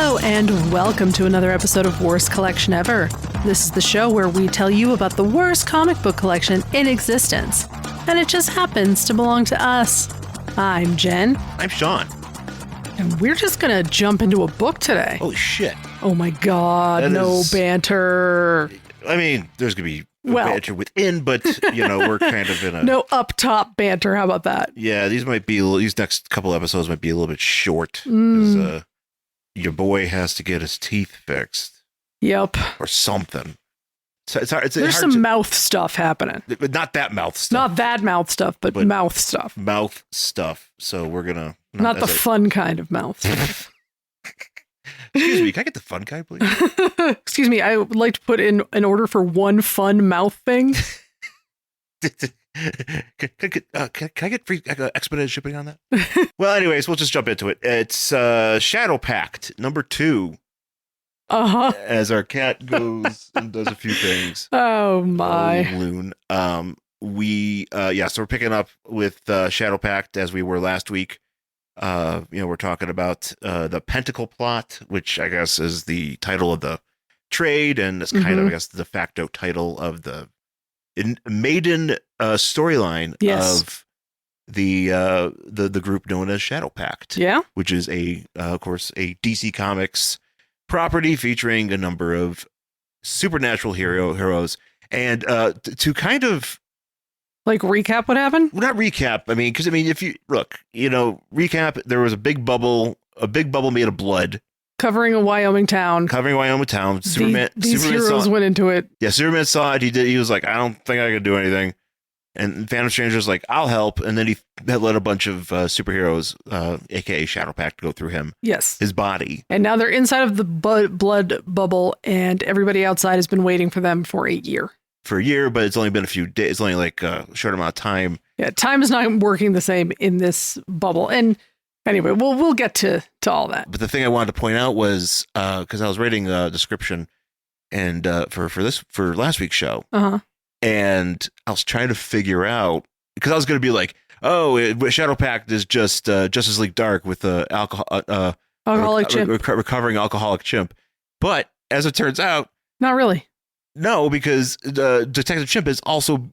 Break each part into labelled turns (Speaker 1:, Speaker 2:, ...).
Speaker 1: Hello, and welcome to another episode of Worst Collection Ever. This is the show where we tell you about the worst comic book collection in existence. And it just happens to belong to us. I'm Jen.
Speaker 2: I'm Sean.
Speaker 1: And we're just going to jump into a book today.
Speaker 2: Holy shit.
Speaker 1: Oh my god, banter.
Speaker 2: I mean, there's going to be banter within, but, we're kind of in a...
Speaker 1: No up-top banter, how about that?
Speaker 2: Yeah, these next couple episodes might be a little bit short. Because your boy has to get his teeth fixed.
Speaker 1: Yep.
Speaker 2: Or something. So
Speaker 1: there's some mouth stuff happening.
Speaker 2: But not that mouth stuff.
Speaker 1: Not that mouth stuff, but mouth stuff.
Speaker 2: Mouth stuff. So we're going to...
Speaker 1: Not the fun kind of mouth stuff.
Speaker 2: Excuse me, can I get the fun kind, please?
Speaker 1: Excuse me, I would like to put in an order for one fun mouth thing.
Speaker 2: Can I get free expedited shipping on that? Well, anyways, we'll just jump into it. It's Shadowpact, number 2.
Speaker 1: Uh-huh.
Speaker 2: As our cat goes and does a few things.
Speaker 1: Oh, my.
Speaker 2: Oh, loon. So we're picking up with Shadowpact as we were last week. We're talking about the Pentacle plot, which I guess is the title of the trade, and it's kind of, I guess, the de facto title of the maiden storyline of the group known as Shadowpact.
Speaker 1: Yeah,
Speaker 2: which is of course, a DC Comics property featuring a number of supernatural heroes, and to kind of.
Speaker 1: Like recap what happened?
Speaker 2: Well, not recap. If you look, recap, there was a big bubble made of blood.
Speaker 1: Covering a Wyoming town.
Speaker 2: Superman.
Speaker 1: These heroes went into it.
Speaker 2: Yeah, Superman saw it. He was like, I don't think I can do anything. And Phantom Stranger's like, I'll help. And then he let a bunch of superheroes, aka Shadowpact, go through him.
Speaker 1: Yes.
Speaker 2: His body.
Speaker 1: And now they're inside of the blood bubble, and everybody outside has been waiting for them for a year.
Speaker 2: For a year, but it's only been a few days. It's only like a short amount of time.
Speaker 1: Yeah, time is not working the same in this bubble. And anyway, we'll get to all that.
Speaker 2: But the thing I wanted to point out was because I was reading a description and for last week's show, and I was trying to figure out because I was going to be like, Shadowpact is just Justice League Dark with the
Speaker 1: alcoholic chimp,
Speaker 2: recovering alcoholic chimp. But as it turns out,
Speaker 1: not really.
Speaker 2: No, because Detective Chimp is also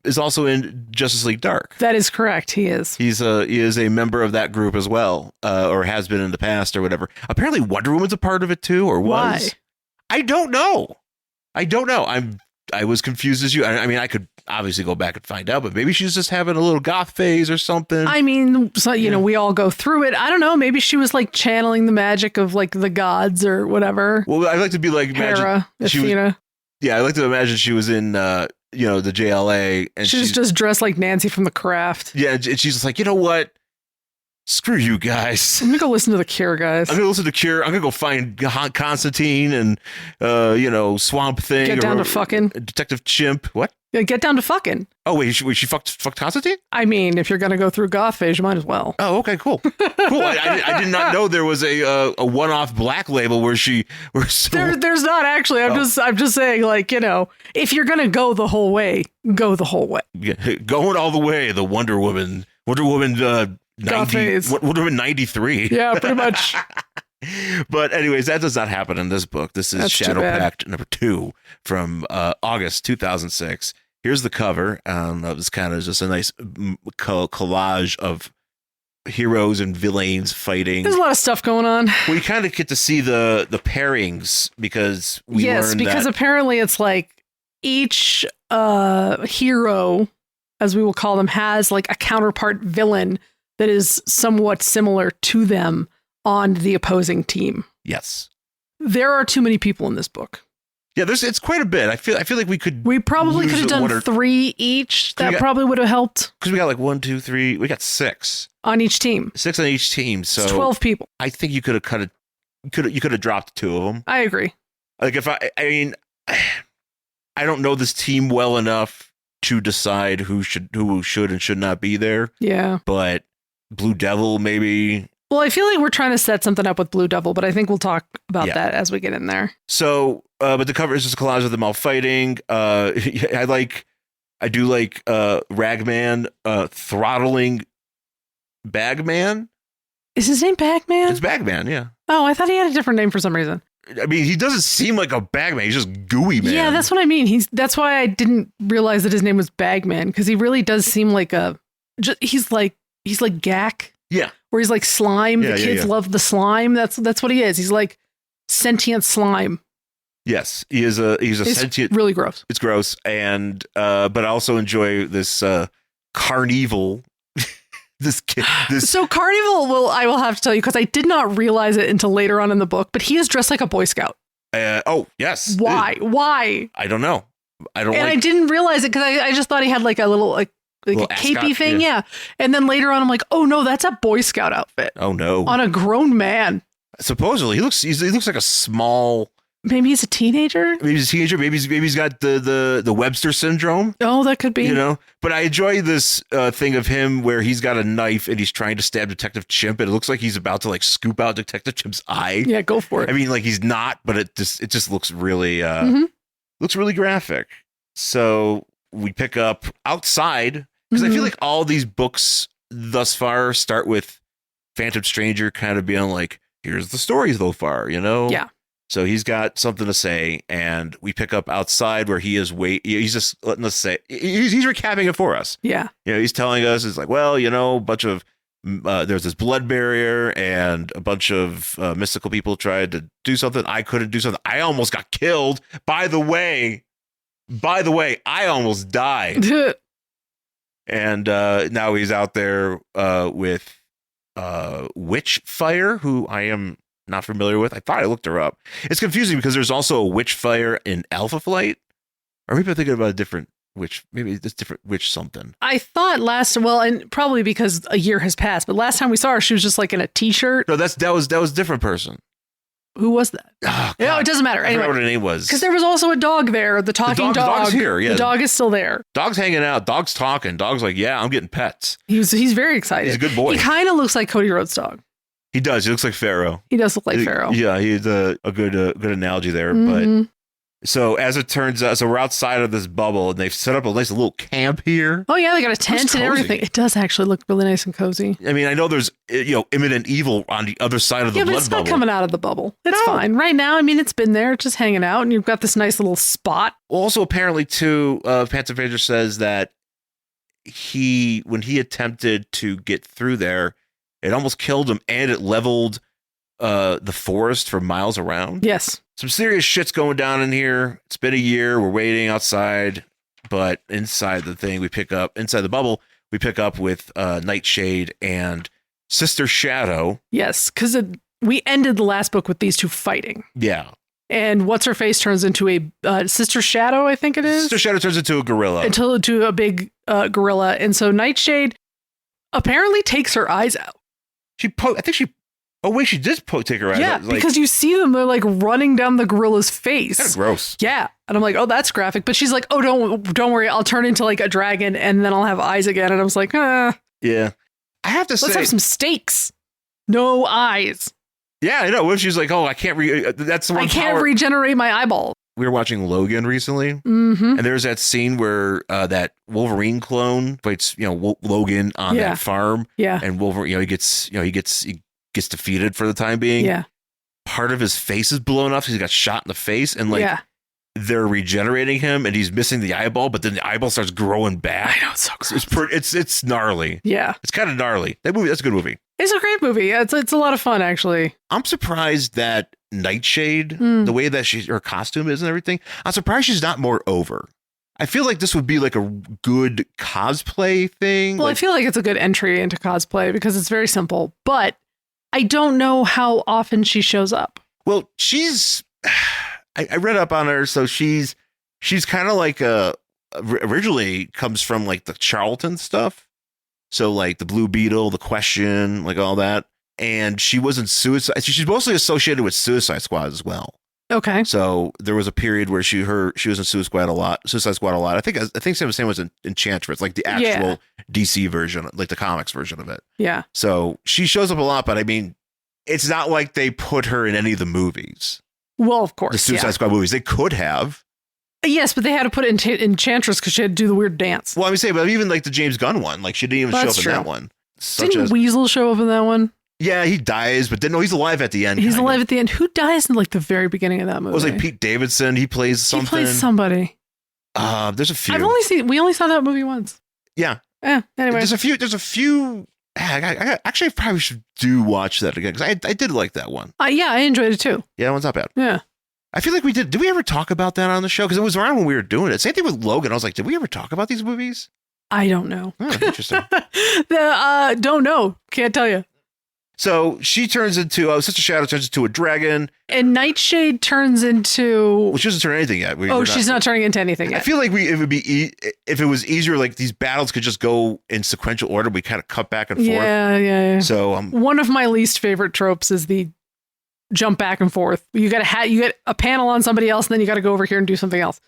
Speaker 2: in Justice League Dark.
Speaker 1: That is correct. He is.
Speaker 2: He is a member of that group as well, or has been in the past, or whatever. Apparently, Wonder Woman's a part of it too, or was.
Speaker 1: Why?
Speaker 2: I don't know. I was confused as you. I could obviously go back and find out, but maybe she's just having a little goth phase or something.
Speaker 1: We all go through it. I don't know. Maybe she was like channeling the magic of like the gods or whatever.
Speaker 2: Well, I like to be like
Speaker 1: Hera, Athena.
Speaker 2: Yeah, I like to imagine she was in, the JLA. And
Speaker 1: she's just dressed like Nancy from The Craft.
Speaker 2: Yeah, and she's just like, you know what? Screw you guys.
Speaker 1: I'm going to go listen to The Cure, guys.
Speaker 2: I'm going to listen to Cure. I'm going to go find Constantine and, Swamp Thing.
Speaker 1: Get down to fucking.
Speaker 2: Detective Chimp. What?
Speaker 1: Yeah, get down to fucking.
Speaker 2: Oh, wait, she fucked Constantine?
Speaker 1: If you're going to go through goth phase, you might as well.
Speaker 2: Oh, okay, cool. Cool. I did not know there was a one-off black label where she...
Speaker 1: There's not actually. I'm just saying, if you're going to go the whole way, go the whole way.
Speaker 2: Yeah, going all the way, the Wonder Woman 93.
Speaker 1: Yeah, pretty much.
Speaker 2: But anyways, that does not happen in this book. This is Shadowpact number 2 from August 2006. Here's the cover. It's kind of just a nice collage of heroes and villains fighting.
Speaker 1: There's a lot of stuff going on.
Speaker 2: We kind of get to see the pairings because because
Speaker 1: apparently it's like each hero, as we will call them, has like a counterpart villain that is somewhat similar to them on the opposing team.
Speaker 2: Yes.
Speaker 1: There are too many people in this book.
Speaker 2: Yeah, it's quite a bit. I feel like we
Speaker 1: probably could have done 3 each. That probably would have helped.
Speaker 2: Because we got like 1, 2, 3. We got 6
Speaker 1: on each team.
Speaker 2: 6 on each team. So
Speaker 1: it's 12 people.
Speaker 2: I think you could have cut it. You could have dropped 2 of them.
Speaker 1: I agree.
Speaker 2: Like I don't know this team well enough to decide who should and should not be there.
Speaker 1: Yeah.
Speaker 2: But Blue Devil maybe.
Speaker 1: Well, I feel like we're trying to set something up with Blue Devil, but I think we'll talk about that as we get in there.
Speaker 2: So, but the cover is just a collage of them all fighting. I do like Ragman throttling Bagman.
Speaker 1: Is his name Bagman?
Speaker 2: It's Bagman, yeah.
Speaker 1: Oh, I thought he had a different name for some reason.
Speaker 2: I mean, he doesn't seem like a Bagman. He's just gooey, man.
Speaker 1: Yeah, that's what I mean. That's why I didn't realize that his name was Bagman, because he really does seem like he's like Gak.
Speaker 2: Yeah.
Speaker 1: Where he's like slime.
Speaker 2: Yeah,
Speaker 1: The kids love the slime. That's what he is. He's like sentient slime.
Speaker 2: Yes, he's a sentient.
Speaker 1: Really gross.
Speaker 2: It's gross, and but I also enjoy this carnival. So
Speaker 1: Carnival I will have to tell you, because I did not realize it until later on in the book, but he is dressed like a Boy Scout.
Speaker 2: Oh yes.
Speaker 1: Why? Why?
Speaker 2: I don't know.
Speaker 1: I didn't realize it, because I just thought he had like a little like a capey thing, yeah. And then later on, I'm like, oh no, that's a Boy Scout outfit.
Speaker 2: Oh no,
Speaker 1: on a grown man.
Speaker 2: Supposedly, he looks like a small.
Speaker 1: Maybe he's a teenager.
Speaker 2: Maybe he's got the Webster syndrome.
Speaker 1: Oh, that could be.
Speaker 2: You know, but I enjoy this thing of him where he's got a knife and he's trying to stab Detective Chimp, and it looks like he's about to like scoop out Detective Chimp's eye.
Speaker 1: Yeah, go for it.
Speaker 2: I mean, like he's not, but it just looks really looks really graphic. So we pick up outside, because I feel like all these books thus far start with Phantom Stranger kind of being like, here's the story so far, you know?
Speaker 1: Yeah.
Speaker 2: So he's got something to say, and we pick up outside where he is he's just letting us say, he's recapping it for us.
Speaker 1: Yeah.
Speaker 2: You know, he's telling us, it's like, well, you know, a bunch of, there's this blood barrier and a bunch of mystical people tried to do something. I couldn't do something. I almost got killed. By the way, I almost died. And now he's out there with Witchfire, who I am not familiar with. I thought I looked her up. It's confusing because there's also a Witchfire in Alpha Flight. Or maybe I'm thinking about a different witch. Maybe it's different witch something.
Speaker 1: I thought and probably because a year has passed, but last time we saw her, she was just like in a t-shirt.
Speaker 2: No, that was a different person.
Speaker 1: Who was that?
Speaker 2: Oh,
Speaker 1: no, it doesn't matter.
Speaker 2: I
Speaker 1: anyway,
Speaker 2: forgot what her name was.
Speaker 1: Because there was also a dog there. The talking dog. The
Speaker 2: dog's here. Yeah.
Speaker 1: The dog is still there.
Speaker 2: Dog's hanging out. Dog's talking. Dog's like, yeah, I'm getting pets.
Speaker 1: He's very excited.
Speaker 2: He's a good boy.
Speaker 1: He kind of looks like Cody Rhodes' dog.
Speaker 2: He does. He looks like Pharaoh.
Speaker 1: He does look like Pharaoh.
Speaker 2: Yeah, he's a good analogy there. But so as it turns out, so we're outside of this bubble, and they've set up a nice little camp here.
Speaker 1: Oh yeah, they got a tent and everything. It does actually look really nice and cozy.
Speaker 2: I mean, I know there's imminent evil on the other side of the blood bubble. Yeah, but it's not
Speaker 1: coming out of the bubble. It's fine right now. I mean, it's been there, just hanging out, and you've got this nice little spot.
Speaker 2: Also, apparently, too, Phantom Stranger says that when he attempted to get through there, it almost killed him, and it leveled the forest for miles around.
Speaker 1: Yes.
Speaker 2: Some serious shit's going down in here. It's been a year. We're waiting outside, but inside the bubble, we pick up with Nightshade and Sister Shadow.
Speaker 1: Yes, because we ended the last book with these two fighting.
Speaker 2: Yeah.
Speaker 1: And What's-Her-Face turns into a Sister Shadow, I think it is.
Speaker 2: Sister Shadow turns into a gorilla.
Speaker 1: Into a big gorilla. And so Nightshade apparently takes her eyes out.
Speaker 2: She did take her eyes out.
Speaker 1: Yeah, because you see them, they're like running down the gorilla's face.
Speaker 2: Kind of gross.
Speaker 1: Yeah. And I'm like, oh, that's graphic. But she's like, oh, don't worry. I'll turn into like a dragon and then I'll have eyes again. And I was like,
Speaker 2: Yeah. I have to say.
Speaker 1: Let's have some stakes. No eyes.
Speaker 2: Yeah, I know. What if she's like, oh, I can't
Speaker 1: I can't regenerate my eyeball.
Speaker 2: We were watching Logan recently, and there's that scene where that Wolverine clone fights, Logan on that farm.
Speaker 1: Yeah,
Speaker 2: and Wolverine, he gets defeated for the time being.
Speaker 1: Yeah,
Speaker 2: part of his face is blown off. He's got shot in the face, and they're regenerating him, and he's missing the eyeball. But then the eyeball starts growing back.
Speaker 1: I know, it's so gross.
Speaker 2: It's gnarly.
Speaker 1: Yeah,
Speaker 2: it's kind of gnarly. That's a good movie.
Speaker 1: It's a great movie. It's a lot of fun, actually.
Speaker 2: I'm surprised that Nightshade, the way that her costume is and everything, I'm surprised she's not more over. I feel like this would be like a good cosplay thing.
Speaker 1: Well, I feel like it's a good entry into cosplay because it's very simple, but I don't know how often she shows up.
Speaker 2: Well, I read up on her, so she's kind of like originally comes from like the Charlton stuff. So like the Blue Beetle, the Question, like all that. And she was in Suicide. She's mostly associated with Suicide Squad as well.
Speaker 1: Okay.
Speaker 2: So there was a period where she was in Suicide Squad a lot. I think same was in Enchantress, like the actual DC version, like the comics version of it.
Speaker 1: Yeah.
Speaker 2: So she shows up a lot, but I mean, it's not like they put her in any of the movies.
Speaker 1: Well, of course.
Speaker 2: The Suicide Squad movies. They could have.
Speaker 1: Yes, but they had to put it in Enchantress because she had to do the weird dance.
Speaker 2: Well, I would say, but even like the James Gunn one, like she didn't even show up in that one.
Speaker 1: Didn't Weasel show up in that one?
Speaker 2: Yeah, he dies, but then no, he's alive at the end.
Speaker 1: He's alive at the end. Who dies in like the very beginning of that movie?
Speaker 2: It was like Pete Davidson. He plays something.
Speaker 1: He plays somebody.
Speaker 2: There's a few.
Speaker 1: We only saw that movie once.
Speaker 2: Yeah.
Speaker 1: Anyway.
Speaker 2: There's a few. Actually, I probably should watch that again because I did like that one.
Speaker 1: Yeah, I enjoyed it too.
Speaker 2: Yeah, that one's not bad.
Speaker 1: Yeah.
Speaker 2: I feel like we did. Did we ever talk about that on the show? Because it was around when we were doing it. Same thing with Logan. I was like, did we ever talk about these movies?
Speaker 1: I don't know.
Speaker 2: Oh, interesting.
Speaker 1: Don't know. Can't tell you.
Speaker 2: So she turns into Sister Shadow turns into a dragon,
Speaker 1: and Nightshade turns into.
Speaker 2: Well, she doesn't turn anything yet.
Speaker 1: She's not turning into anything yet.
Speaker 2: I feel like if it was easier, like these battles could just go in sequential order. We kind of cut back and forth.
Speaker 1: Yeah.
Speaker 2: So
Speaker 1: one of my least favorite tropes is the jump back and forth. You get a panel on somebody else, and then you got to go over here and do something else.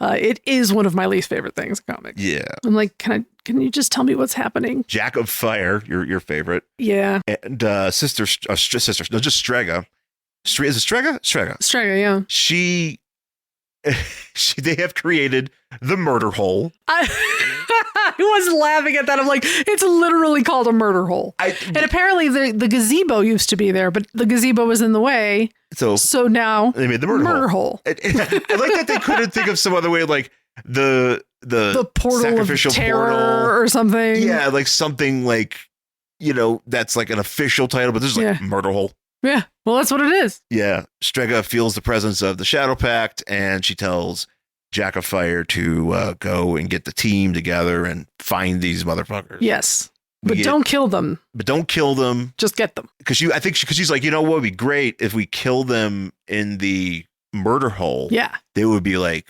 Speaker 1: It is one of my least favorite things in comics.
Speaker 2: Yeah.
Speaker 1: I'm like, can you just tell me what's happening?
Speaker 2: Jack of Fire, your favorite.
Speaker 1: Yeah.
Speaker 2: And sister, no, just Strega. Is it Strega?
Speaker 1: Strega, yeah.
Speaker 2: They have created the murder hole.
Speaker 1: I was laughing at that. I'm like, it's literally called a murder hole. And apparently the gazebo used to be there, but the gazebo was in the way. So now
Speaker 2: they made the murder hole. I like that they couldn't think of some other way, like the
Speaker 1: portal
Speaker 2: sacrificial
Speaker 1: of terror
Speaker 2: portal
Speaker 1: or something.
Speaker 2: Yeah, like something like, that's like an official title, but this is like murder hole.
Speaker 1: Yeah, well, that's what it is.
Speaker 2: Yeah, Strega feels the presence of the Shadowpact, and she tells Jack of Fire to go and get the team together and find these motherfuckers.
Speaker 1: Yes, but don't kill them.
Speaker 2: Just
Speaker 1: get them.
Speaker 2: Because she's like, what would be great if we kill them in the murder hole?
Speaker 1: Yeah,
Speaker 2: they would be like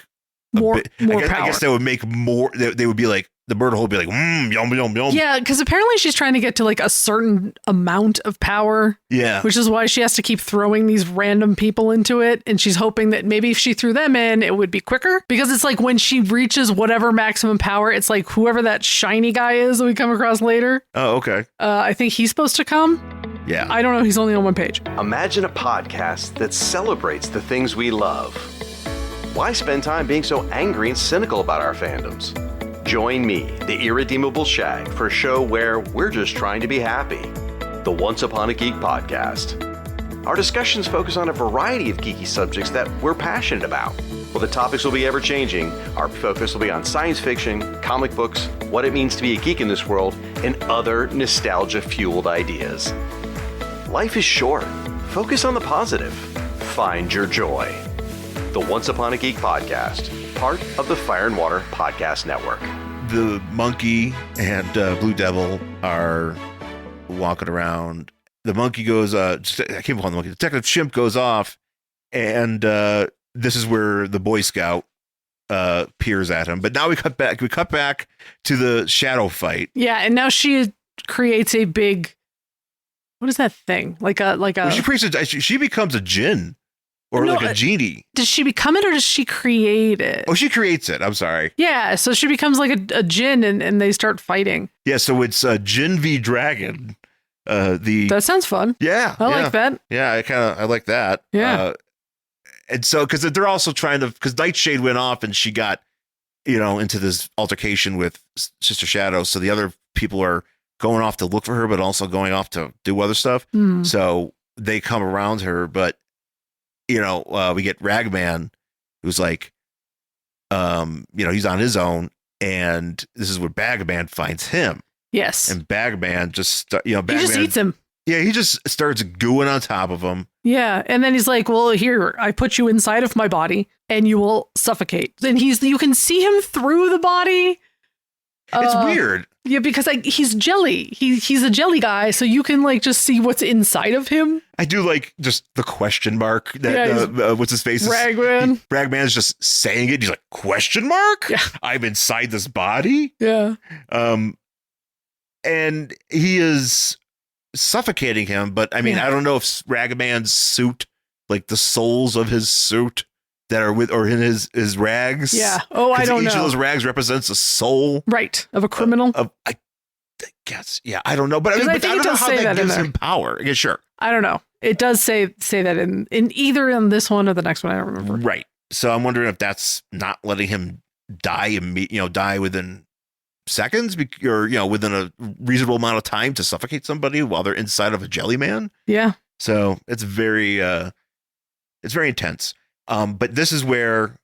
Speaker 1: more power.
Speaker 2: I guess they would make more. They would be like, the murder hole would be like, yum, yum, yum.
Speaker 1: Yeah, because apparently she's trying to get to like a certain amount of power.
Speaker 2: Yeah.
Speaker 1: Which is why she has to keep throwing these random people into it. And she's hoping that maybe if she threw them in, it would be quicker. Because it's like when she reaches whatever maximum power, it's like whoever that shiny guy is that we come across later.
Speaker 2: Oh, okay.
Speaker 1: I think he's supposed to come.
Speaker 2: Yeah.
Speaker 1: I don't know. He's only on one page.
Speaker 3: Imagine a podcast that celebrates the things we love. Why spend time being so angry and cynical about our fandoms? Join me, the irredeemable Shag, for a show where we're just trying to be happy. The Once Upon a Geek podcast. Our discussions focus on a variety of geeky subjects that we're passionate about. While the topics will be ever-changing, our focus will be on science fiction, comic books, what it means to be a geek in this world, and other nostalgia-fueled ideas. Life is short. Focus on the positive. Find your joy. The Once Upon a Geek podcast, part of the Fire and Water Podcast Network.
Speaker 2: The monkey and Blue Devil are walking around. The monkey goes, I can't call the monkey. Detective Chimp goes off, and this is where the Boy Scout peers at him. But now we cut back to the shadow fight.
Speaker 1: Yeah, and now she creates a big, what is that thing? Well,
Speaker 2: she becomes a djinn. Or like a genie. Does
Speaker 1: she become it or does she create it?
Speaker 2: Oh, she creates it. I'm sorry.
Speaker 1: Yeah, so she becomes like a djinn and they start fighting.
Speaker 2: Yeah, so it's Djinn v Dragon.
Speaker 1: That sounds fun.
Speaker 2: Yeah.
Speaker 1: I like that.
Speaker 2: Yeah, I like that.
Speaker 1: Yeah.
Speaker 2: And so, because they're also because Nightshade went off and she got, into this altercation with Sister Shadow. So the other people are going off to look for her, but also going off to do other stuff. So they come around her, but we get Ragman, who's like, he's on his own, and this is where Bagman finds him.
Speaker 1: Yes.
Speaker 2: And Bagman just,
Speaker 1: Bagman, he just eats him.
Speaker 2: Yeah, he just starts gooing on top of him.
Speaker 1: Yeah, and then he's like, well, here, I put you inside of my body, and you will suffocate. And you can see him through the body.
Speaker 2: It's weird.
Speaker 1: Yeah, because he's jelly. He's a jelly guy, so you can just see what's inside of him.
Speaker 2: I do like just the question mark that what's his face?
Speaker 1: Ragman.
Speaker 2: Ragman's just saying it. He's like, question mark?
Speaker 1: Yeah.
Speaker 2: I'm inside this body?
Speaker 1: Yeah.
Speaker 2: And he is suffocating him, but I mean, I don't know if Ragman's suit, like the soles of his suit that are or in his rags.
Speaker 1: Yeah. Oh, I don't know.
Speaker 2: Each of those rags represents a soul.
Speaker 1: Right. Of a criminal.
Speaker 2: I guess. Yeah. I don't know. But I don't know how that gives him power. Yeah, sure.
Speaker 1: I don't know. It does say that in either in this one or the next one. I don't remember.
Speaker 2: Right. So I'm wondering if that's not letting him die within seconds or, within a reasonable amount of time to suffocate somebody while they're inside of a jelly man.
Speaker 1: Yeah.
Speaker 2: So it's very intense. But this is where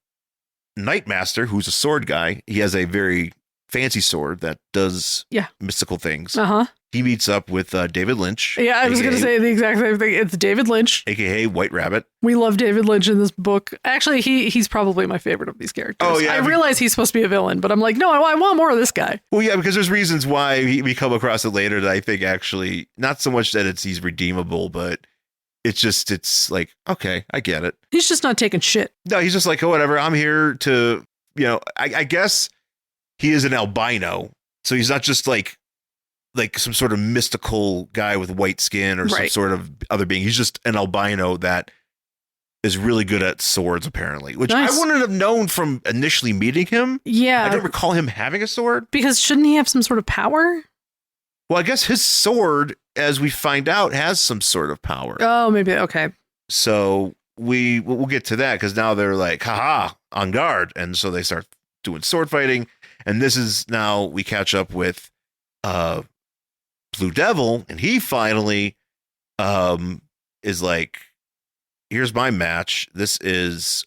Speaker 2: Nightmaster, who's a sword guy, he has a very fancy sword that does mystical things.
Speaker 1: Uh-huh.
Speaker 2: He meets up with David Lynch.
Speaker 1: Yeah, I was going to say the exact same thing. It's David Lynch,
Speaker 2: aka White Rabbit.
Speaker 1: We love David Lynch in this book. Actually, he's probably my favorite of these characters.
Speaker 2: Oh, yeah,
Speaker 1: I realize he's supposed to be a villain, but I'm like, no, I want more of this guy.
Speaker 2: Well, yeah, because there's reasons why we come across it later that I think actually not so much that he's redeemable, but it's like, okay, I get it.
Speaker 1: He's just not taking shit.
Speaker 2: No, he's just like, oh, whatever. I'm here to, I guess he is an albino, so he's not just like some sort of mystical guy with white skin or some sort of other being. He's just an albino that is really good at swords, apparently, which I wouldn't have known from initially meeting him.
Speaker 1: Yeah.
Speaker 2: I don't recall him having a sword.
Speaker 1: Because shouldn't he have some sort of power?
Speaker 2: Well, I guess his sword, as we find out, has some sort of power.
Speaker 1: Oh, maybe. Okay.
Speaker 2: So we'll get to that because now they're like, haha, on guard. And so they start doing sword fighting. And this is now we catch up with Blue Devil, and he finally is like, here's my match. This is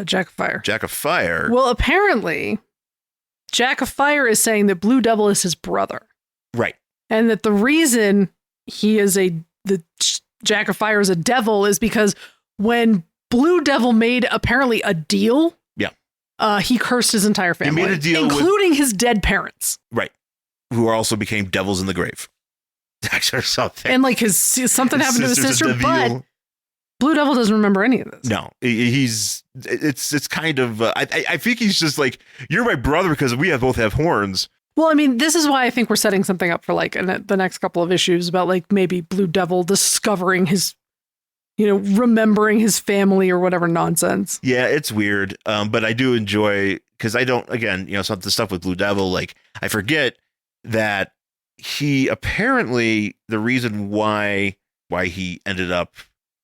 Speaker 1: Jack of Fire.
Speaker 2: Jack of Fire.
Speaker 1: Well, apparently, Jack of Fire is saying that Blue Devil is his brother.
Speaker 2: Right.
Speaker 1: And that the reason he is the Jack of Fire is a devil is because when Blue Devil made apparently a deal, he cursed his entire family.
Speaker 2: He made a deal
Speaker 1: including his dead parents.
Speaker 2: Right. Who also became devils in the grave. Or something.
Speaker 1: And like something happened to his sister, but Blue Devil doesn't remember any of this.
Speaker 2: No, it's kind of, I think he's just like, you're my brother because we both have horns.
Speaker 1: Well, I mean, this is why I think we're setting something up for like the next couple of issues about like maybe Blue Devil discovering his, remembering his family or whatever nonsense.
Speaker 2: Yeah, it's weird. But I do enjoy, because I don't, again, some of the stuff with Blue Devil, like I forget that he apparently, the reason why he ended up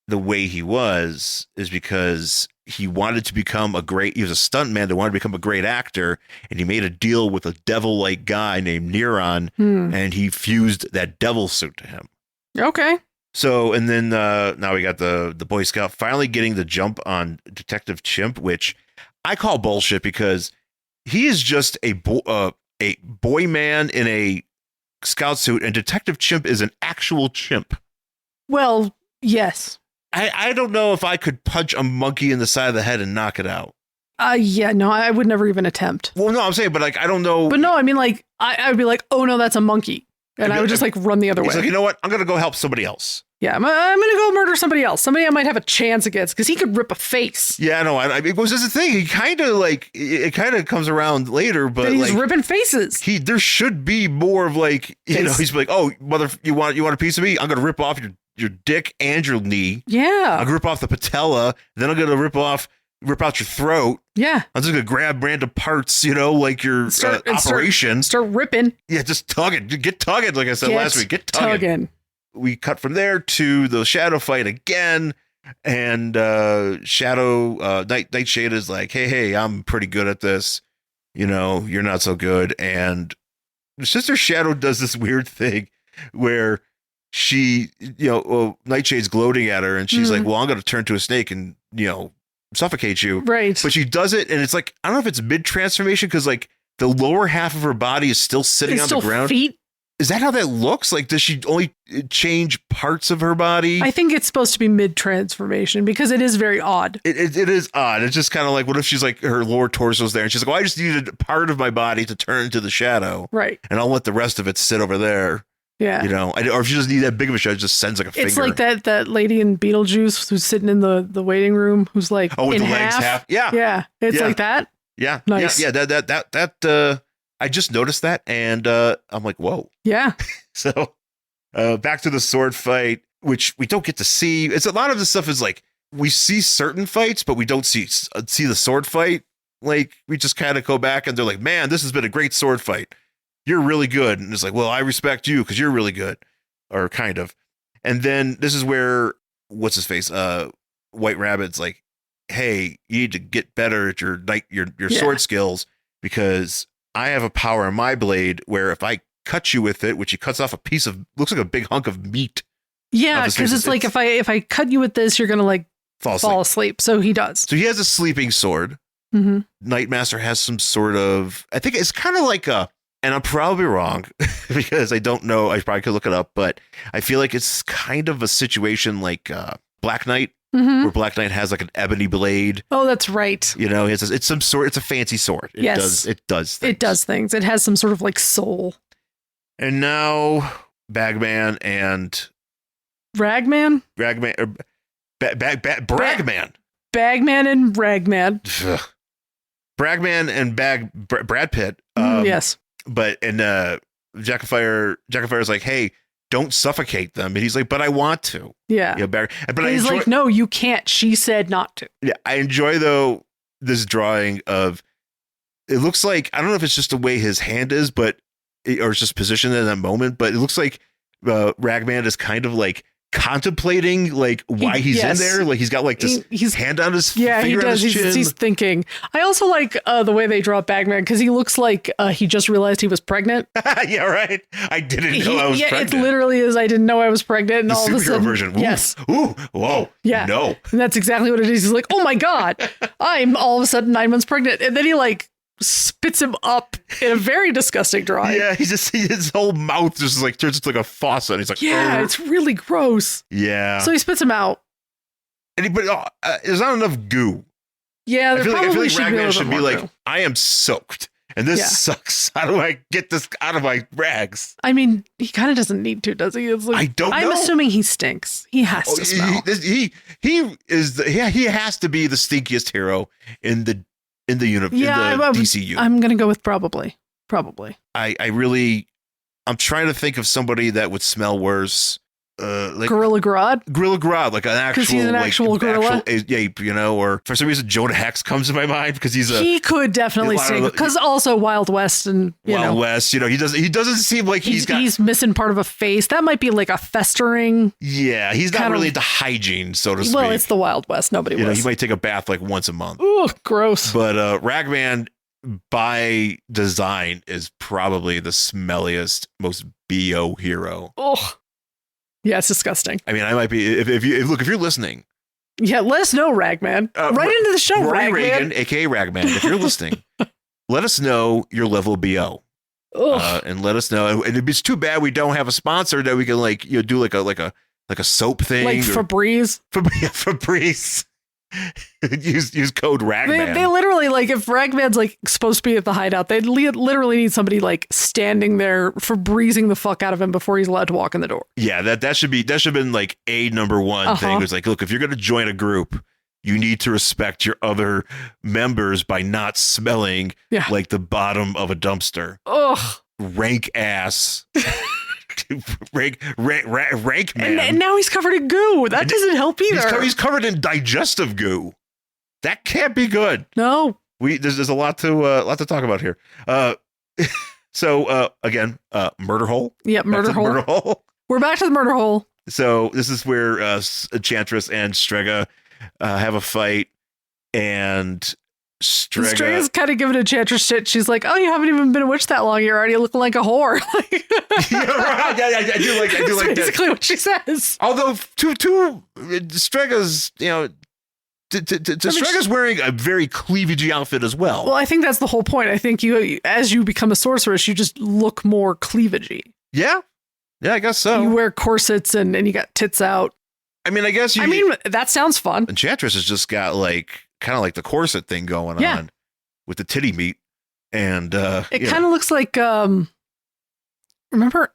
Speaker 2: the way he was is because he wanted to become he was a stuntman that wanted to become a great actor, and he made a deal with a devil-like guy named Neron, and he fused that devil suit to him.
Speaker 1: Okay.
Speaker 2: So, and then now we got the Boy Scout finally getting the jump on Detective Chimp, which I call bullshit because he is just a boy man in a scout suit, and Detective Chimp is an actual chimp.
Speaker 1: Well, yes.
Speaker 2: I don't know if I could punch a monkey in the side of the head and knock it out.
Speaker 1: Yeah, no, I would never even attempt.
Speaker 2: Well, no, I'm saying, but like, I don't know.
Speaker 1: But no, I mean, like, I would be like, oh no, that's a monkey. And I would just like run the other way.
Speaker 2: He's like, you know what? I'm going to go help somebody else.
Speaker 1: Yeah, I'm going to go murder somebody else. Somebody I might have a chance against because he could rip a face.
Speaker 2: Yeah, no, it was just a thing. He kind of like, it kind of comes around later, but
Speaker 1: he's like, ripping faces.
Speaker 2: There should be more of like, he's like, oh, mother, you want a piece of me? I'm going to rip off your dick and your knee.
Speaker 1: Yeah.
Speaker 2: I'm going to rip off the patella. Then I'm going to rip out your throat.
Speaker 1: Yeah.
Speaker 2: I'm just going to grab random parts, like your operation.
Speaker 1: Start ripping.
Speaker 2: Yeah, just tugging. Get tugging, like I said last week. Get tugging. We cut from there to the shadow fight again. And Nightshade is like, hey, I'm pretty good at this. You're not so good. And Sister Shadow does this weird thing where she, Nightshade's gloating at her and she's like, well, I'm going to turn to a snake and, suffocate you.
Speaker 1: Right.
Speaker 2: But she does it. And it's like, I don't know if it's mid transformation because like the lower half of her body is still sitting on the ground.
Speaker 1: Feet.
Speaker 2: Is that how that looks? Like, does she only change parts of her body?
Speaker 1: I think it's supposed to be mid transformation because it is very odd.
Speaker 2: It is odd. It's just kind of like, what if she's like, her lower torso's there and she's like, well, I just needed part of my body to turn into the shadow.
Speaker 1: Right.
Speaker 2: And I'll let the rest of it sit over there.
Speaker 1: Yeah.
Speaker 2: Or if she doesn't need that big of a shadow, just sends like a finger.
Speaker 1: It's like that lady in Beetlejuice who's sitting in the waiting room who's like,
Speaker 2: with
Speaker 1: in
Speaker 2: the legs half. Yeah.
Speaker 1: Yeah. It's like that.
Speaker 2: Yeah.
Speaker 1: Nice.
Speaker 2: Yeah. That I just noticed that and I'm like, whoa.
Speaker 1: Yeah.
Speaker 2: So back to the sword fight, which we don't get to see. It's a lot of the stuff is like we see certain fights, but we don't see the sword fight. Like we just kind of go back and they're like, man, this has been a great sword fight. You're really good. And it's like, well, I respect you because you're really good, or kind of. And then this is where what's his face? White Rabbit's like, hey, you need to get better at your sword skills because I have a power in my blade where if I cut you with it, which he cuts off a piece of, looks like a big hunk of meat.
Speaker 1: Yeah, because it's like if I cut you with this, you're gonna like fall asleep. So he does.
Speaker 2: So he has a sleeping sword. Nightmaster has some sort of, I think it's kind of like a, and I'm probably wrong because I don't know. I probably could look it up, but I feel like it's kind of a situation like Black Knight, where Black Knight has like an ebony blade.
Speaker 1: Oh, that's right.
Speaker 2: You know, it's some sort. It's a fancy sword. It does things.
Speaker 1: It does things. It has some sort of like soul.
Speaker 2: And now Bagman and
Speaker 1: Bragman
Speaker 2: and
Speaker 1: Ragman.
Speaker 2: Bragman and Brad Pitt.
Speaker 1: Yes.
Speaker 2: But Jackafire is like, hey, don't suffocate them. And he's like, but I want to.
Speaker 1: Yeah.
Speaker 2: You know, but
Speaker 1: he's like, no, you can't. She said not to.
Speaker 2: Yeah. I enjoy though this drawing of, it looks like, I don't know if it's just the way his hand is, or it's just positioned in that moment, but it looks like Ragman is kind of like contemplating like why he's in there. Like he's got like this hand on his finger
Speaker 1: he does.
Speaker 2: On his chin.
Speaker 1: He's thinking. I also like the way they draw Bagman because he looks like he just realized he was pregnant.
Speaker 2: Yeah, right. I didn't know I was pregnant.
Speaker 1: It literally is. I didn't know I was pregnant, and
Speaker 2: the
Speaker 1: all of a sudden,
Speaker 2: version. Ooh,
Speaker 1: yes.
Speaker 2: Ooh, whoa.
Speaker 1: Yeah.
Speaker 2: No.
Speaker 1: And that's exactly what it is. He's like, oh my god, I'm all of a sudden 9 months pregnant, and then he like spits him up in a very disgusting drawing.
Speaker 2: Yeah, his whole mouth just like turns into like a faucet. He's like,
Speaker 1: yeah, it's really gross.
Speaker 2: Yeah.
Speaker 1: So he spits him out.
Speaker 2: And there's not enough goo.
Speaker 1: Yeah, there probably should be a little
Speaker 2: should
Speaker 1: bit
Speaker 2: be
Speaker 1: more
Speaker 2: like,
Speaker 1: goo.
Speaker 2: I am soaked, and this sucks. How do I get this out of my rags?
Speaker 1: I mean, he kind of doesn't need to, does he? It's like,
Speaker 2: I don't know.
Speaker 1: I'm assuming he stinks. He has to smell.
Speaker 2: He has to be the stinkiest hero in the universe, in the DCU.
Speaker 1: I'm gonna go with probably.
Speaker 2: I'm trying to think of somebody that would smell worse. Like
Speaker 1: Gorilla
Speaker 2: Grodd, like an actual,
Speaker 1: he's an actual gorilla
Speaker 2: ape, you know, or for some reason Jonah Hex comes to my mind because he
Speaker 1: could definitely stink because also Wild West and
Speaker 2: Wild West, you know, he doesn't seem like he's
Speaker 1: missing part of a face. That might be like a festering.
Speaker 2: Yeah, he's not really into hygiene, so to speak.
Speaker 1: Well, it's the Wild West. Nobody
Speaker 2: you know, he might take a bath like once a month.
Speaker 1: Ooh, gross.
Speaker 2: But Ragman by design is probably the smelliest, most BO hero.
Speaker 1: Oh. Yeah, it's disgusting.
Speaker 2: I mean, I might be if you're listening.
Speaker 1: Yeah, let us know, Ragman. Right into the show,
Speaker 2: Rory
Speaker 1: Ragman.
Speaker 2: Reagan, aka Ragman. If you're listening, let us know your level BO, and let us know. And it's too bad we don't have a sponsor that we can do like a soap thing,
Speaker 1: like Febreze.
Speaker 2: Febreze. use code Ragman.
Speaker 1: They literally, like, if Ragman's like supposed to be at the hideout, they literally need somebody like standing there Febrezing the fuck out of him before he's allowed to walk in the door.
Speaker 2: Yeah, that should have been like a number one thing. It's like, look, if you're going to join a group, you need to respect your other members by not smelling like the bottom of a dumpster.
Speaker 1: Ugh,
Speaker 2: rank ass. rank man.
Speaker 1: And now he's covered in goo. That doesn't help either.
Speaker 2: He's covered in digestive goo. That can't be good.
Speaker 1: No.
Speaker 2: There's a lot to talk about here. So again, murder hole.
Speaker 1: Yep, murder hole. We're back to the murder hole.
Speaker 2: So this is where Enchantress and Strega have a fight, and
Speaker 1: Strega's kind of giving Enchantress shit. She's like, "Oh, you haven't even been a witch that long. You're already looking like a whore."
Speaker 2: Yeah, right. Yeah, I do like that.
Speaker 1: Basically, what she says.
Speaker 2: Although, to Strega's, Strega's wearing a very cleavagey outfit as well.
Speaker 1: Well, I think that's the whole point. I think as you become a sorceress, you just look more cleavagey.
Speaker 2: Yeah, I guess so.
Speaker 1: You wear corsets and you got tits out.
Speaker 2: I mean, I guess
Speaker 1: that sounds fun.
Speaker 2: Enchantress has just got kind of like the corset thing going on with the titty meat, and
Speaker 1: it kind of looks like remember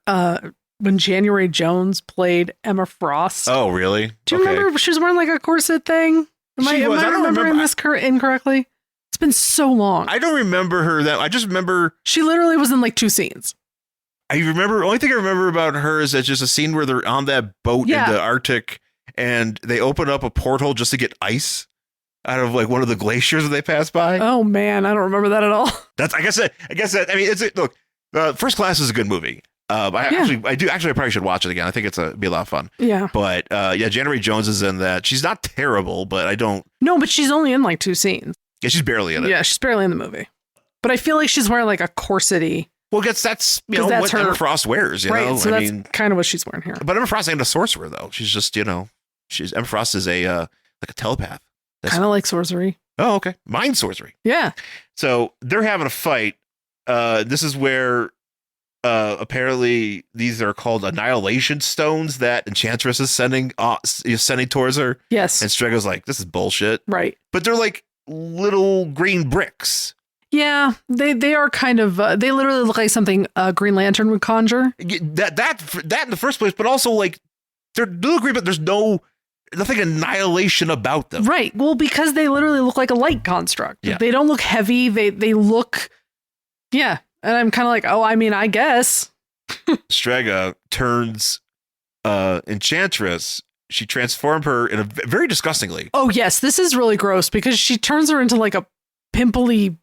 Speaker 1: when January Jones played Emma Frost?
Speaker 2: Oh, really?
Speaker 1: Do you remember she was wearing like a corset thing? Am I remembering this incorrectly? It's been so long.
Speaker 2: I don't remember her that. I just remember
Speaker 1: she literally was in like 2 scenes.
Speaker 2: Only thing I remember about her is that just a scene where they're on that boat in the Arctic and they open up a porthole just to get ice out of like one of the glaciers that they pass by.
Speaker 1: Oh man, I don't remember that at all.
Speaker 2: I guess that. I mean, look, First Class is a good movie. I probably should watch it again. I think it'd be a lot of fun.
Speaker 1: Yeah.
Speaker 2: But January Jones is in that. She's not terrible, but I don't.
Speaker 1: No, but she's only in like 2 scenes.
Speaker 2: Yeah, she's barely in it.
Speaker 1: Yeah, she's barely in the movie. But I feel like she's wearing like a corsety.
Speaker 2: Well, that's
Speaker 1: that's
Speaker 2: what
Speaker 1: her,
Speaker 2: Emma Frost wears, you
Speaker 1: right?
Speaker 2: know.
Speaker 1: So that's kind of what she's wearing here.
Speaker 2: But Emma Frost ain't a sorcerer though. She's just Emma Frost is a like a telepath.
Speaker 1: Kind of like sorcery.
Speaker 2: Oh, okay, mind sorcery.
Speaker 1: Yeah.
Speaker 2: So they're having a fight. This is where apparently these are called annihilation stones that Enchantress is sending towards her.
Speaker 1: Yes.
Speaker 2: And Strego's like, this is bullshit.
Speaker 1: Right.
Speaker 2: But they're like little green bricks.
Speaker 1: Yeah, they are kind of they literally look like something Green Lantern would conjure.
Speaker 2: That in the first place, but also like they're little green, but there's nothing annihilation about them.
Speaker 1: Right. Well, because they literally look like a light construct.
Speaker 2: Yeah.
Speaker 1: They don't look heavy. They look, yeah. And I'm kind of like, oh, I mean, I guess.
Speaker 2: Strega turns Enchantress. She transformed her in a very disgustingly.
Speaker 1: Oh yes, this is really gross because she turns her into like a pimply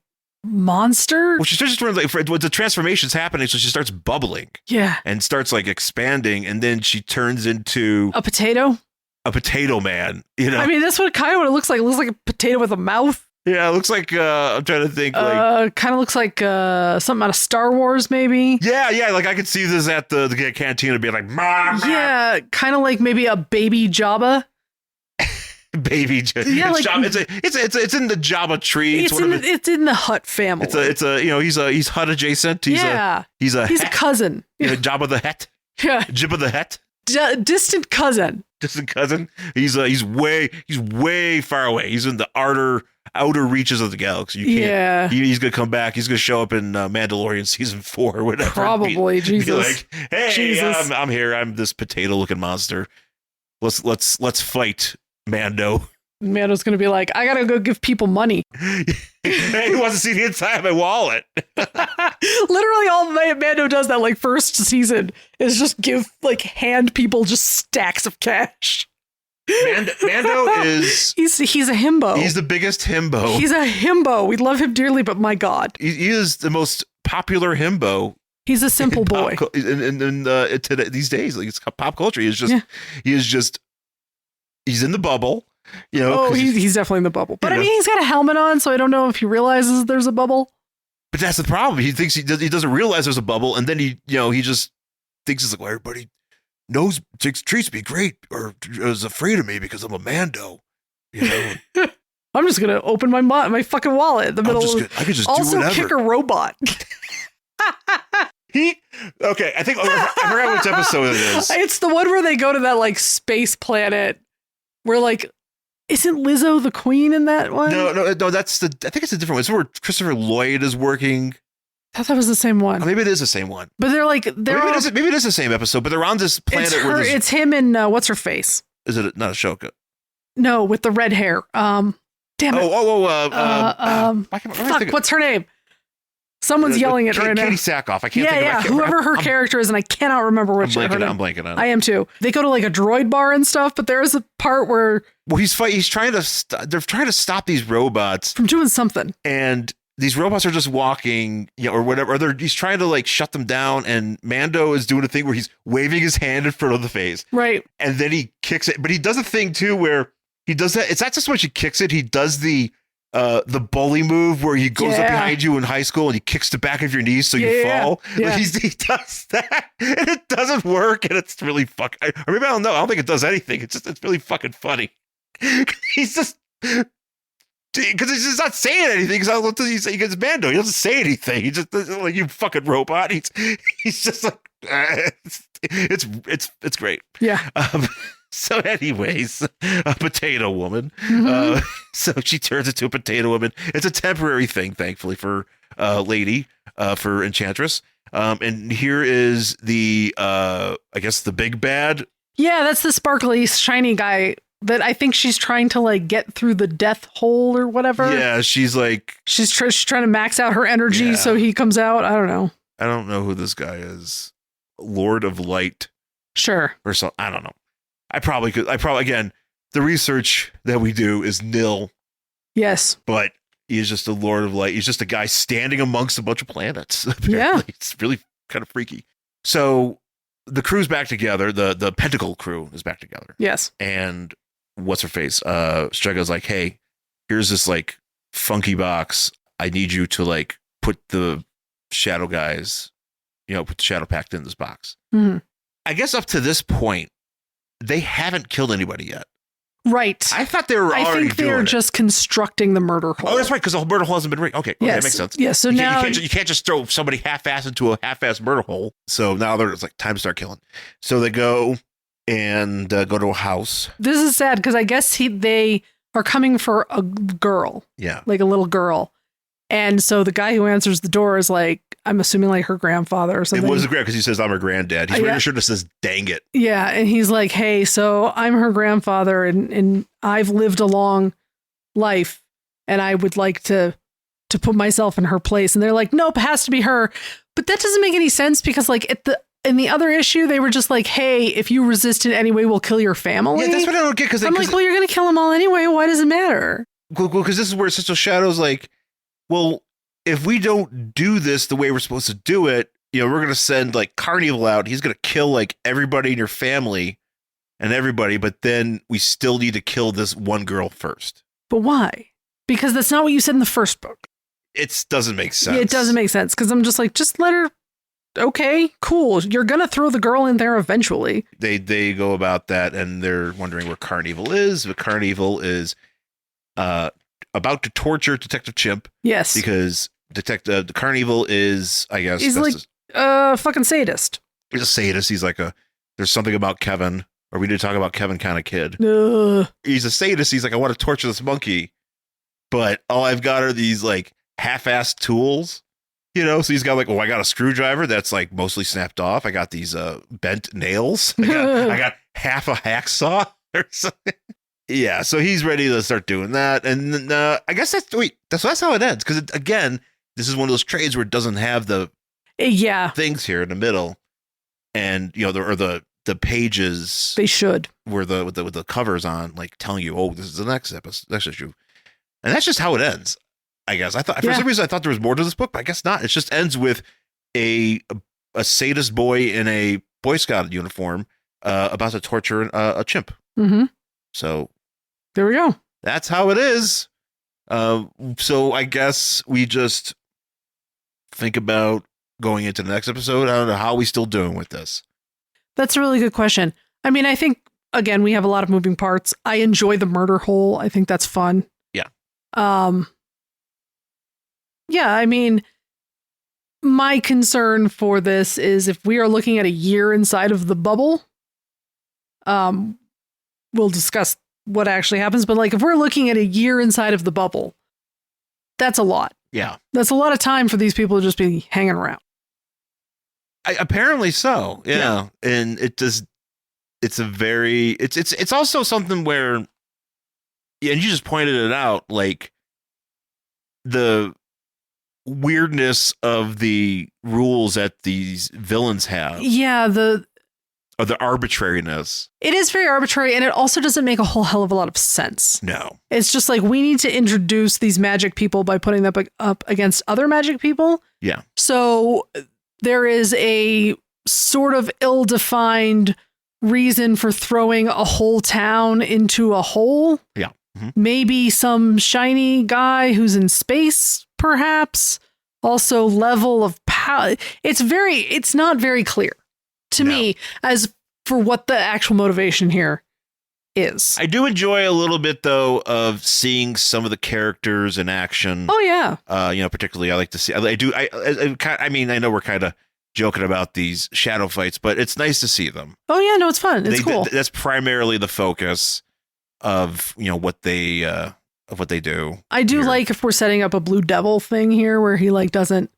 Speaker 1: monster.
Speaker 2: Well, she starts to like the transformation's happening, so she starts bubbling.
Speaker 1: Yeah.
Speaker 2: And starts like expanding, and then she turns into
Speaker 1: a potato
Speaker 2: man. You know,
Speaker 1: I mean, that's what it looks like. It looks like a potato with a mouth.
Speaker 2: Yeah, it looks like I'm trying to think. Like,
Speaker 1: kind of looks like something out of Star Wars, maybe.
Speaker 2: Yeah. Like I could see this at the cantina being like, Mom.
Speaker 1: Yeah, kind of like maybe a baby Jabba.
Speaker 2: Baby,
Speaker 1: yeah, like,
Speaker 2: it's in the Jabba tree.
Speaker 1: It's in the Hutt family.
Speaker 2: It's a he's Hutt adjacent. He's a
Speaker 1: cousin.
Speaker 2: Jabba the Hutt.
Speaker 1: Yeah,
Speaker 2: Jabba the Hutt.
Speaker 1: Distant cousin.
Speaker 2: He's way far away. He's in the outer reaches of the galaxy. You can't.
Speaker 1: Yeah.
Speaker 2: He's gonna come back. He's gonna show up in Mandalorian season 4 or whatever.
Speaker 1: Probably. Jesus.
Speaker 2: Be like, hey,
Speaker 1: Jesus.
Speaker 2: I'm here. I'm this potato looking monster. Let's fight, Mando.
Speaker 1: Mando's gonna be like, I gotta go give people money.
Speaker 2: He wants to see the inside of my wallet.
Speaker 1: Literally, all Mando does that like first season is just hand people just stacks of cash.
Speaker 2: Mando is
Speaker 1: he's a himbo.
Speaker 2: He's the biggest himbo.
Speaker 1: He's a himbo. We love him dearly, but my God,
Speaker 2: he is the most popular himbo.
Speaker 1: He's a simple boy.
Speaker 2: In today, these days, like it's pop culture. He's in the bubble. You know,
Speaker 1: he's definitely in the bubble. But I mean, he's got a helmet on, so I don't know if he realizes there's a bubble.
Speaker 2: But that's the problem. He thinks he doesn't realize there's a bubble, and then he just thinks it's like, well, everybody treats me great or is afraid of me because I'm a Mando. You know,
Speaker 1: I'm just gonna open my fucking wallet in the middle.
Speaker 2: I could just
Speaker 1: also
Speaker 2: do whatever.
Speaker 1: Kick a robot.
Speaker 2: I think I forgot which episode it is.
Speaker 1: It's the one where they go to that like space planet where like. Isn't Lizzo the queen in that one?
Speaker 2: No. I think it's a different one. It's where Christopher Lloyd is working.
Speaker 1: I thought that was the same one.
Speaker 2: Maybe it is the same one.
Speaker 1: But maybe
Speaker 2: it is the same episode. But they're on this planet
Speaker 1: it's him and what's her face?
Speaker 2: Is it not Ashoka?
Speaker 1: No, with the red hair. Damn it. Fuck. What's her name? Someone's yelling at her right now.
Speaker 2: Katie Sackhoff. I can't think of it.
Speaker 1: Whoever her character is, and I cannot remember which.
Speaker 2: I'm blanking on it.
Speaker 1: I am too. They go to like a droid bar and stuff, but there is a part where
Speaker 2: he's trying to they're trying to stop these robots
Speaker 1: from doing something,
Speaker 2: and these robots are just walking, or whatever. Or he's trying to like shut them down, and Mando is doing a thing where he's waving his hand in front of the face,
Speaker 1: right?
Speaker 2: And then he kicks it, but he does a thing too where he does that. It's not just so much he kicks it; he does the bully move where he goes up behind you in high school and he kicks the back of your knees so you fall.
Speaker 1: Yeah.
Speaker 2: Like he does that and it doesn't work, and it's really fucking. Or maybe I don't know. I don't think it does anything. It's really fucking funny. He's just because he's just not saying anything. Because he gets Mando. He doesn't say anything. He just like, you fucking robot. He's just like it's great.
Speaker 1: Yeah.
Speaker 2: So anyways, a potato woman.
Speaker 1: Mm-hmm.
Speaker 2: So she turns into a potato woman. It's a temporary thing, thankfully, for Lady, for Enchantress. And here is the, I guess, the big bad.
Speaker 1: Yeah, that's the sparkly, shiny guy that I think she's trying to like get through the death hole or whatever.
Speaker 2: Yeah, she's trying
Speaker 1: to max out her energy so he comes out. I don't know.
Speaker 2: I don't know who this guy is. Lord of Light.
Speaker 1: Sure.
Speaker 2: Or so. I don't know. I probably could. Again, the research that we do is nil.
Speaker 1: Yes.
Speaker 2: But he is just a Lord of Light. He's just a guy standing amongst a bunch of planets. Apparently.
Speaker 1: Yeah.
Speaker 2: It's really kind of freaky. So the crew's back together. The Pentacle crew is back together.
Speaker 1: Yes.
Speaker 2: And what's her face? Strega's like, hey, here's this like funky box. I need you to like put the shadow guys, put the Shadowpact in this box.
Speaker 1: Mm-hmm.
Speaker 2: I guess up to this point, they haven't killed anybody yet.
Speaker 1: Right.
Speaker 2: I thought they were already doing it.
Speaker 1: I think they're just constructing the murder hole.
Speaker 2: Oh, that's right, because the whole murder hole hasn't been rigged. Okay,
Speaker 1: yes.
Speaker 2: That makes sense.
Speaker 1: Yeah, so
Speaker 2: you
Speaker 1: now...
Speaker 2: You can't just throw somebody half-assed into a half-assed murder hole. So now it's like, time to start killing. So they go and go to a house.
Speaker 1: This is sad, because I guess they are coming for a girl.
Speaker 2: Yeah.
Speaker 1: Like a little girl. And so the guy who answers the door is like, I'm assuming like her grandfather or something.
Speaker 2: It was a grand because he says, I'm her granddad. He's wearing a shirt that says, dang it.
Speaker 1: Yeah. And he's like, hey, so I'm her grandfather and I've lived a long life and I would like to put myself in her place. And they're like, nope, it has to be her. But that doesn't make any sense because like in the other issue, they were just like, hey, if you resist in any way, we'll kill your family.
Speaker 2: Yeah, that's what I don't get.
Speaker 1: I'm like, well, you're going to kill them all anyway. Why does it matter?
Speaker 2: Well, because this is where Sister Shadow's like, well, if we don't do this the way we're supposed to do it, we're going to send like Carnival out. He's going to kill like everybody in your family and everybody. But then we still need to kill this one girl first.
Speaker 1: But why? Because that's not what you said in the first book.
Speaker 2: It doesn't make sense.
Speaker 1: Yeah, it doesn't make sense because I'm just like, just let her. Okay, cool. You're going to throw the girl in there eventually.
Speaker 2: They go about that and they're wondering where Carnival is. But Carnival is about to torture Detective Chimp.
Speaker 1: Yes.
Speaker 2: Because the Carnival is, I guess.
Speaker 1: He's like a fucking sadist.
Speaker 2: He's a sadist. He's like there's something about Kevin, or we need to talk about Kevin kind of kid. He's a sadist. He's like, I want to torture this monkey, but all I've got are these like half-assed tools, so he's got like, I got a screwdriver that's like mostly snapped off. I got these bent nails. I got half a hacksaw or something. Yeah, so he's ready to start doing that, and I guess that's how it ends. Because again, this is one of those trades where it doesn't have the things here in the middle, and the pages
Speaker 1: they should
Speaker 2: where with the covers on, like telling you, oh, this is the next episode, next issue, and that's just how it ends. I guess for some reason I thought there was more to this book, but I guess not. It just ends with a sadist boy in a Boy Scout uniform about to torture a chimp.
Speaker 1: Mm-hmm.
Speaker 2: So
Speaker 1: there we go.
Speaker 2: That's how it is. So I guess we just think about going into the next episode. I don't know, how are we still doing with this?
Speaker 1: That's a really good question. I mean, I think, again, we have a lot of moving parts. I enjoy the murder hole. I think that's fun.
Speaker 2: Yeah.
Speaker 1: Yeah, I mean, my concern for this is if we are looking at a year inside of the bubble, we'll discuss what actually happens. But like, if we're looking at a year inside of the bubble, that's a lot.
Speaker 2: Yeah.
Speaker 1: That's a lot of time for these people to just be hanging around.
Speaker 2: Apparently so. Yeah. And it's also something where, and you just pointed it out, like the weirdness of the rules that these villains have.
Speaker 1: Yeah.
Speaker 2: Or the arbitrariness.
Speaker 1: It is very arbitrary, and it also doesn't make a whole hell of a lot of sense.
Speaker 2: No.
Speaker 1: It's just like, we need to introduce these magic people by putting them up against other magic people.
Speaker 2: Yeah.
Speaker 1: So there is a sort of ill-defined reason for throwing a whole town into a hole.
Speaker 2: Yeah. Mm-hmm.
Speaker 1: Maybe some shiny guy who's in space, perhaps. Also level of power. It's not very clear to me as for what the actual motivation here is.
Speaker 2: I do enjoy a little bit, though, of seeing some of the characters in action.
Speaker 1: Oh, yeah.
Speaker 2: Particularly, I like to see. I mean, I know we're kind of joking about these shadow fights, but it's nice to see them.
Speaker 1: Oh, yeah. No, it's fun. It's cool.
Speaker 2: That's primarily the focus of what they do.
Speaker 1: I do like if we're setting up a Blue Devil thing here where he like doesn't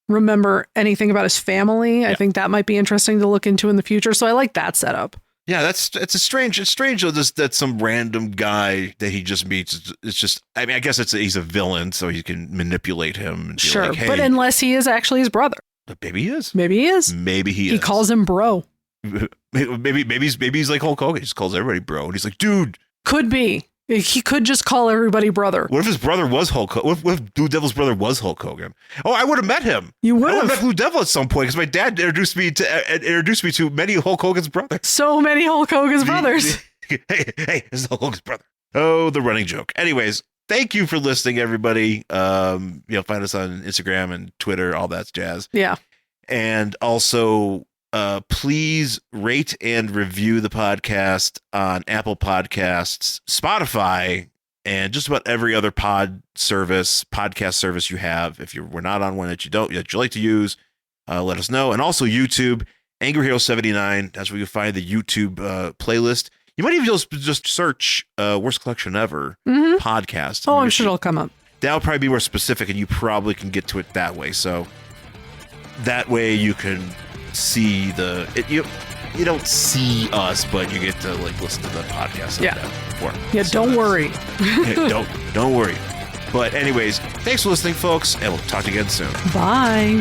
Speaker 1: remember anything about his family. Yeah. I think that might be interesting to look into in the future. So I like that setup.
Speaker 2: Yeah, it's strange that some random guy that he just meets. It's just, I mean, I guess he's a villain, so you can manipulate him. And
Speaker 1: sure,
Speaker 2: like, hey,
Speaker 1: but unless he is actually his brother.
Speaker 2: But maybe he is.
Speaker 1: Maybe he is.
Speaker 2: Maybe he is.
Speaker 1: He calls him bro.
Speaker 2: Maybe he's like Hulk Hogan. He just calls everybody bro, and he's like, dude.
Speaker 1: Could be. He could just call everybody brother.
Speaker 2: What if his brother was Hulk Hogan? What if Blue Devil's brother was Hulk Hogan? Oh, I would have met him.
Speaker 1: You would have
Speaker 2: met Blue Devil at some point because my dad introduced me to many Hulk Hogan's brothers.
Speaker 1: So many Hulk Hogan's brothers.
Speaker 2: Hey, this is Hulk Hogan's brother. Oh, the running joke. Anyways, thank you for listening, everybody. Find us on Instagram and Twitter, all that jazz.
Speaker 1: Yeah.
Speaker 2: And also, please rate and review the podcast on Apple Podcasts, Spotify, and just about every other podcast service you have. If we're not on one that you like to use, let us know. And also YouTube, Angry Hero 79. That's where you find the YouTube playlist. You might even just search Worst Collection Ever podcast.
Speaker 1: Oh, I'm sure it'll come up.
Speaker 2: That'll probably be more specific, and you probably can get to it that way. So that way you can see you don't see us, but you get to listen to the podcast. Before.
Speaker 1: Yeah, so don't worry.
Speaker 2: Don't worry. But anyways, thanks for listening, folks, and we'll talk to you again soon.
Speaker 1: Bye.